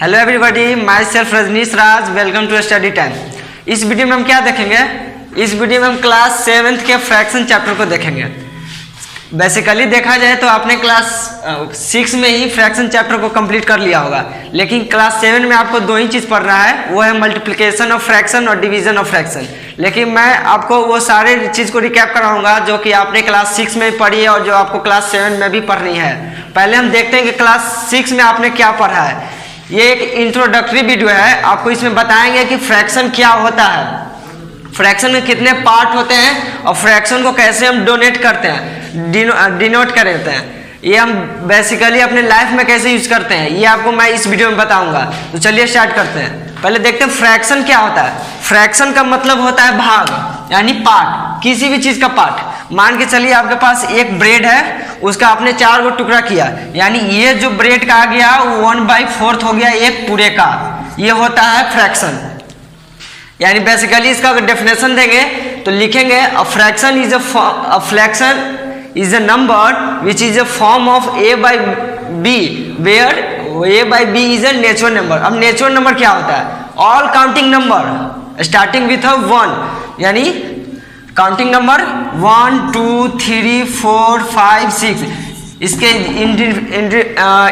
Hello everybody, myself Rajneesh Raj, welcome to study time. इस video में हम क्या देखेंगे? इस वीडियो में हम क्लास 7th के फ्रैक्शन चैप्टर को देखेंगे। बेसिकली देखा जाए तो आपने क्लास 6 में ही फ्रैक्शन चैप्टर को कंप्लीट कर लिया होगा, लेकिन क्लास 7 में आपको दो ही चीज़ पढ़ना है, वो है मल्टीप्लिकेशन ऑफ फ्रैक्शन और डिवीजन ऑफ फ्रैक्शन। लेकिन मैं आपको वो सारे चीज़ को रिकैप कराऊंगा जो कि आपने क्लास 6 में पढ़ी है और जो आपको क्लास 7 में भी पढ़नी है। पहले हम देखते हैं कि क्लास 6 में आपने क्या पढ़ा है। ये एक इंट्रोडक्टरी वीडियो है, आपको इसमें बताएंगे कि फ्रैक्शन क्या होता है, फ्रैक्शन में कितने पार्ट होते हैं और फ्रैक्शन को कैसे हम डोनेट करते हैं, डिनोट करते हैं, ये हम बेसिकली अपने लाइफ में कैसे यूज करते हैं, ये आपको मैं इस वीडियो में बताऊंगा। तो चलिए स्टार्ट करते हैं। पहले देखते हैं फ्रैक्शन क्या होता है। फ्रैक्शन का मतलब होता है भाग, यानी पार्ट, किसी भी चीज का पार्ट। मान के चलिए आपके पास एक ब्रेड है, उसका आपने 4 गो टुकड़ा किया, यानी ये जो ब्रेड का आ गया 1/4 हो गया एक पूरे का, ये होता है फ्रैक्शन। यानी बेसिकली इसका अगर डेफिनेशन देंगे तो लिखेंगे a fraction is a number which is a form of a/b where a/b is a natural number. अब नेचुरल नंबर क्या होता है? All counting number starting with 1, यानी काउंटिंग नंबर 1 2 3 4 5 6, इसके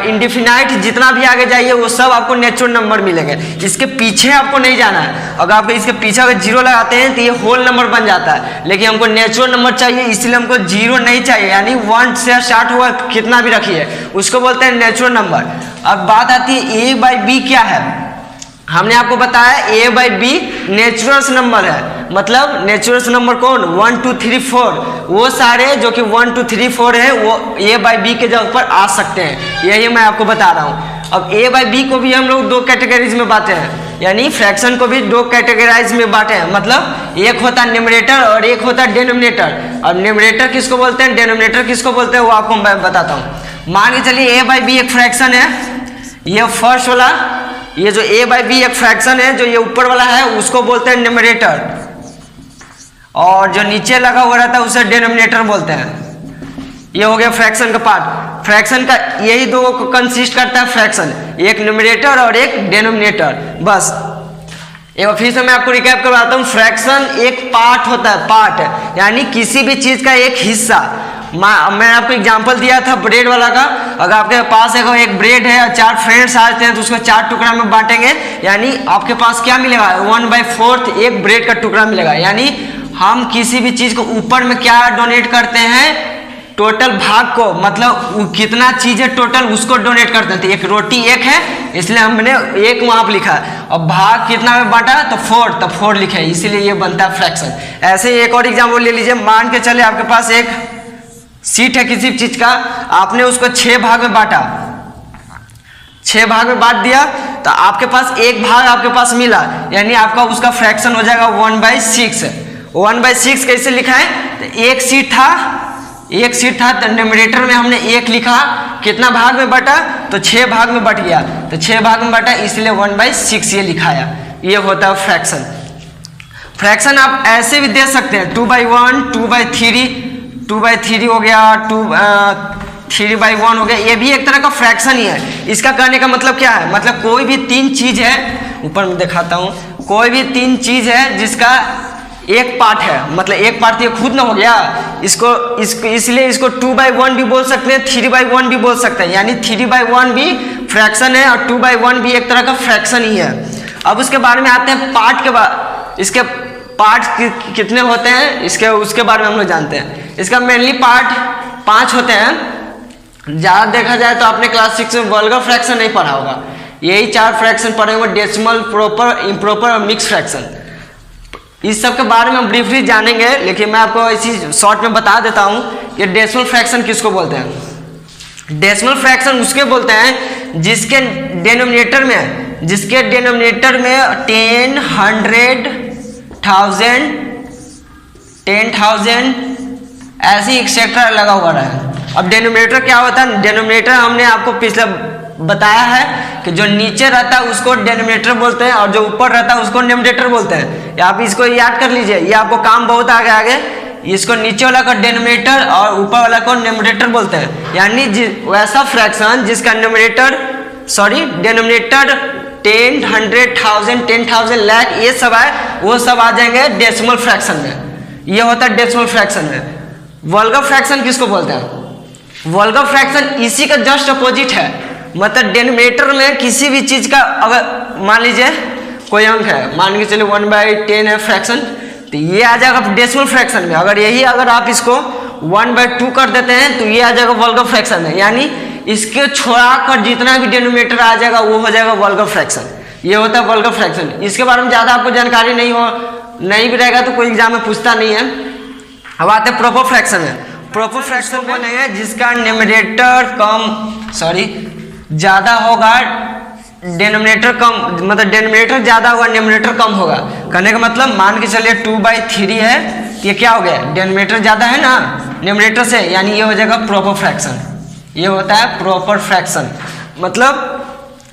इंडिफिनाइट जितना भी आगे जाइए वो सब आपको नेचुरल नंबर मिलेंगे। इसके पीछे आपको नहीं जाना है। अगर आप इसके पीछे अगर 0 लगाते हैं तो ये होल नंबर बन जाता है, लेकिन हमको नेचुरल नंबर चाहिए, इसलिए हमको 0 नहीं चाहिए, यानी 1 से स्टार्ट हुआ कितना भी रखिए उसको बोलते हैं नेचुरल नंबर। अब बात आती है a/b क्या है। हमने आपको बताया a/b नेचुरल नंबर है, मतलब नेचुरल नंबर कौन? 1 2 3 4, वो सारे जो कि 1 2 3 4 है वो a/b के जगह पर आ सकते हैं, यही मैं आपको बता रहा हूँ। अब a/b को भी हम लोग 2 कैटेगरीज में बांटे हैं, यानी फ्रैक्शन को भी 2 कैटेगराइज में बांटे हैं। मतलब एक होता है न्यूमरेटर और एक होता है डिनोमिनेटर। अब न्यूमरेटर किसको बोलते हैं, डिनोमिनेटर किसको बोलते हैं, वो आपको मैं बताता हूँ। मान के चलिए a/b एक फ्रैक्शन है, ये फर्स्ट वाला, ये जो a/b एक फ्रैक्शन है, जो ये ऊपर वाला है उसको बोलते हैं न्यूमरेटर, और जो नीचे लगा हुआ रहता है उसे डिनोमिनेटर बोलते हैं। ये हो गया फ्रैक्शन का पार्ट। फ्रैक्शन का यही 2 को कंसिस्ट करता है फ्रैक्शन, एक न्यूमरेटर और एक डिनोमिनेटर। बस एक बार फिर से मैं आपको रिकैप करवाता हूँ। फ्रैक्शन एक पार्ट होता है, पार्ट यानी किसी भी चीज का एक हिस्सा। मैं आपको एग्जांपल दिया था ब्रेड वाला का। अगर आपके पास एक ब्रेड है और 4 फ्रेंड्स आते हैं तो उसको 4 टुकड़ा में बांटेंगे, यानी आपके पास क्या मिलेगा? 1/4 एक ब्रेड का टुकड़ा मिलेगा। यानी हम किसी भी चीज को ऊपर में क्या डोनेट करते हैं? टोटल भाग को, मतलब कितना चीज है टोटल उसको डोनेट करते हैं। तो एक रोटी एक है इसलिए हमने एक वहां पर लिखा, और भाग कितना में बांटा तो 4, तो 4 लिखे, इसीलिए ये बनता है फ्रैक्शन। ऐसे एक और एग्जाम्पल ले लीजिए। मान के चले आपके पास एक सीट है किसी चीज का, आपने उसको 6 भाग में बांटा, 6 भाग में बांट दिया, तो आपके पास एक भाग आपके पास मिला, यानी आपका उसका फ्रैक्शन हो जाएगा 1/6। 1/6 कैसे लिखा है? तो एक सीट था तो न्यूमरेटर में हमने 1 लिखा, कितना भाग में बटा? तो 6 भाग में बट गया, तो 6 भाग में बटा, इसलिए 1/6 ये लिखाया। ये होता है फ्रैक्शन। फ्रैक्शन आप ऐसे भी दे सकते हैं, 2/1 2/3 हो गया, 3/1 हो गया, ये भी एक तरह का फ्रैक्शन ही है। इसका कहने का मतलब क्या है? मतलब कोई भी 3 चीज है, ऊपर में दिखाता हूं, कोई भी 3 चीज है जिसका एक पार्ट है, मतलब एक पार्ट ये खुद ना हो गया, इसलिए इसको 2/1 भी बोल सकते हैं, 3/1 भी बोल सकते हैं, यानी 3/1 भी फ्रैक्शन है और 2/1 भी एक तरह का फ्रैक्शन ही है। अब उसके बारे में आते हैं पार्ट के बाद, इसके पार्ट कितने होते हैं उसके बारे में हम लोग जानते हैं। इसका मेनली पार्ट 5 होते हैं। ज़्यादा देखा जाए तो आपने क्लास 6 में वल्गर फ्रैक्शन नहीं पढ़ा होगा, यही 4 फ्रैक्शन पढ़े हुए, डेसिमल, प्रॉपर, इम्प्रॉपर और मिक्स फ्रैक्शन। इस सब के बारे में हम ब्रीफली जानेंगे, लेकिन मैं आपको इसी शॉर्ट में बता देता हूँ कि डेसिमल फ्रैक्शन किसको बोलते हैं। डेसिमल फ्रैक्शन उसके बोलते हैं जिसके डिनोमिनेटर में 10, 100, 10,000 ऐसे एक्सेट्रा लगा हुआ है। अब डिनोमिनेटर क्या होता है? डिनोमिनेटर हमने आपको पिछले बताया है कि जो नीचे रहता है उसको डिनोमिनेटर बोलते हैं और जो ऊपर रहता है उसको न्यूमरेटर बोलते हैं। आप इसको याद कर लीजिए, ये आपको काम बहुत आगे। इसको नीचे वाला को डिनोमिनेटर और ऊपर वाला को न्यूमरेटर बोलते हैं, यानी वैसा फ्रैक्शन जिसका डिनोमिनेटर 10, 100, 1000, 10,000, लाख, ये सब है, वो सब आ जाएंगे डेसिमल फ्रैक्शन में। ये होता है डेसिमल फ्रैक्शन में। वल्गर फ्रैक्शन किसको बोलते हैं? वल्गर फ्रैक्शन इसी का जस्ट अपोजिट है। मतलब डिनोमिनेटर में किसी भी चीज का, अगर मान लीजिए कोई अंक है, मान के चलिए 1/10 है फ्रैक्शन, तो ये आ जाएगा डेसिमल फ्रैक्शन में। अगर यही अगर आप इसको 1/2 कर देते हैं तो ये आ जाएगा वल्गर फ्रैक्शन में। यानी इसके छोड़ा कर जितना भी डिनोमिनेटर आ जाएगा वो हो जाएगा वल्गर फ्रैक्शन। ये होता है वल्गर फ्रैक्शन। इसके बारे में ज़्यादा आपको जानकारी नहीं भी रहेगा तो कोई एग्जाम में पूछता नहीं है। अब आते हैं प्रोपर फ्रैक्शन है। प्रोपर फ्रैक्शन बोलेंगे जिसका न्यूमरेटर ज़्यादा होगा, डिनोमिनेटर कम, मतलब डिनोमिनेटर ज़्यादा होगा, न्यूमरेटर कम होगा। कहने का मतलब मान के चलिए 2/3 है, ये क्या हो गया? डिनोमिनेटर ज़्यादा है ना न्यूमरेटर से, यानी ये हो जाएगा प्रोपर फ्रैक्शन। ये होता है प्रॉपर फ्रैक्शन। मतलब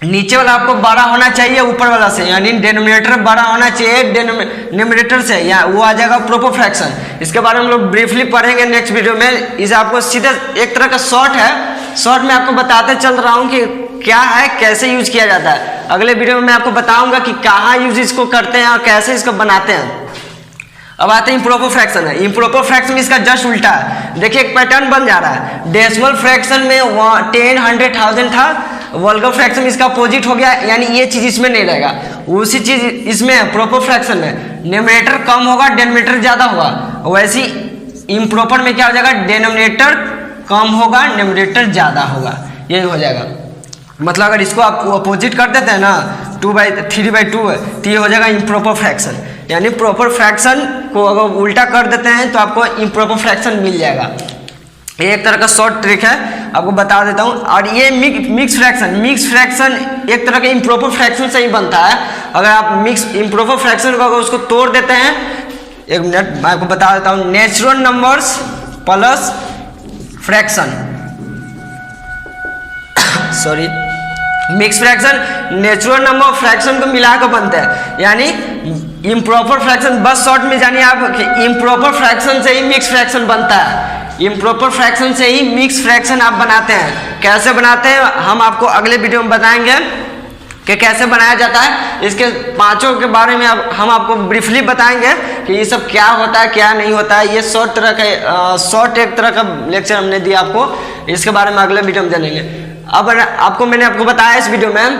नीचे वाला आपको बड़ा होना चाहिए ऊपर वाला से, यानी डिनोमिनेटर बड़ा होना चाहिए न्यूमरेटर से, या वो आ जाएगा प्रॉपर फ्रैक्शन। इसके बारे में हम लोग ब्रीफली पढ़ेंगे नेक्स्ट वीडियो में। इसे आपको सीधे एक तरह का शॉर्ट है, शॉर्ट में आपको बताते चल रहा हूँ कि क्या है, कैसे यूज किया जाता है। अगले वीडियो में मैं आपको बताऊंगा कि कहाँ यूज इसको करते हैं और कैसे इसको बनाते हैं। अब आते हैं इम्प्रॉपर फ्रैक्शन है। इम्प्रॉपर फ्रैक्शन में इसका जस्ट उल्टा है। देखिए एक पैटर्न बन जा रहा है। डेसिमल फ्रैक्शन में 10, 100, 1000 था, वल्गर फ्रैक्शन में इसका अपोजिट हो गया, यानी ये चीज इसमें नहीं रहेगा, उसी चीज इसमें है। प्रॉपर फ्रैक्शन में न्यूमरेटर कम होगा, डिनोमिनेटर ज्यादा होगा। वैसे इम्प्रॉपर में क्या हो जाएगा? डिनोमिनेटर कम होगा, न्यूमरेटर ज्यादा होगा, यही हो जाएगा। मतलब अगर इसको आप अपोजिट कर देते हैं ना, 3/2 है, तो ये हो जाएगा इम्प्रॉपर फ्रैक्शन। यानी प्रॉपर फ्रैक्शन को अगर उल्टा कर देते हैं तो आपको इम्प्रॉपर फ्रैक्शन मिल जाएगा। ये एक तरह का शॉर्ट ट्रिक है, आपको बता देता हूँ। और ये मिक्स फ्रैक्शन एक तरह के इम्प्रॉपर फ्रैक्शन से ही बनता है। अगर आप इम्प्रॉपर फ्रैक्शन को अगर उसको तोड़ देते हैं, एक मिनट मैं आपको बता देता हूँ। Natural numbers plus fraction, mix fraction natural number fraction को मिलाकर बनते हैं। यानी इम्प्रॉपर फ्रैक्शन, बस शॉर्ट में जानिए आप कि इम्प्रॉपर फ्रैक्शन से ही मिक्स फ्रैक्शन बनता है। इम्प्रॉपर फ्रैक्शन से ही मिक्स फ्रैक्शन आप बनाते हैं। कैसे बनाते हैं हम आपको अगले वीडियो में बताएंगे कि कैसे बनाया जाता है। इसके पांचों के बारे में हम आपको ब्रीफली बताएंगे कि ये सब क्या होता है, क्या नहीं होता है। ये शॉर्ट एक तरह का लेक्चर हमने दिया आपको, इसके बारे में अगले वीडियो में जानेंगे। अब मैंने आपको बताया इस वीडियो में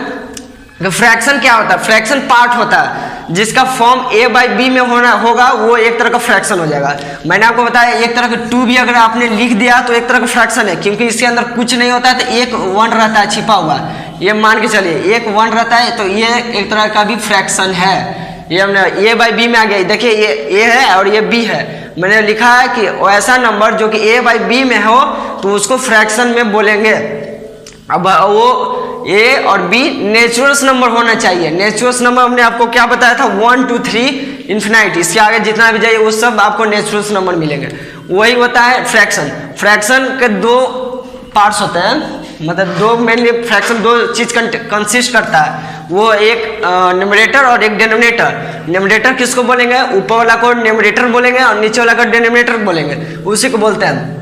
कि फ्रैक्शन क्या होता है। फ्रैक्शन पार्ट होता है जिसका फॉर्म a/b में होगा, वो एक तरह का फ्रैक्शन हो जाएगा। मैंने आपको बताया एक तरह का 2 भी अगर आपने लिख दिया तो एक तरह का फ्रैक्शन है, क्योंकि इसके अंदर कुछ नहीं होता है, तो एक 1 रहता है छिपा हुआ। ये मान के चलिए एक 1 रहता है, तो ये एक तरह का भी फ्रैक्शन है। ये हमने a/b में आ गया। देखिए ये a है और ये b है। मैंने लिखा है कि ऐसा नंबर जो कि a/b में हो तो उसको फ्रैक्शन में बोलेंगे। अब वो a और b नेचुरल्स नंबर होना चाहिए। नेचुरल्स नंबर हमने आपको क्या बताया था? 1, 2, 3 इन्फिनाइट। इसके आगे जितना भी जाइए वो सब आपको नेचुरल्स नंबर मिलेंगे। वही होता है फ्रैक्शन। फ्रैक्शन के 2 पार्ट्स होते हैं, मतलब 2 मेनली फ्रैक्शन 2 चीज कंसिस्ट करता है। वो एक न्यूमरेटर और एक डिनोमिनेटर। न्यूमरेटर किसको बोलेंगे? ऊपर वाला को न्यूमरेटर बोलेंगे और नीचे वाला को डिनोमिनेटर बोलेंगे, उसी को बोलते हैं।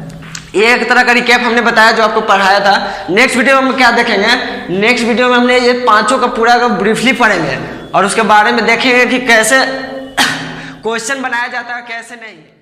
ये एक तरह का रिकैप हमने बताया जो आपको पढ़ाया था। नेक्स्ट वीडियो में हम क्या देखेंगे? नेक्स्ट वीडियो में हमने ये पांचों का पूरा ब्रीफली पढ़ेंगे और उसके बारे में देखेंगे कि कैसे क्वेश्चन बनाया जाता है, कैसे नहीं।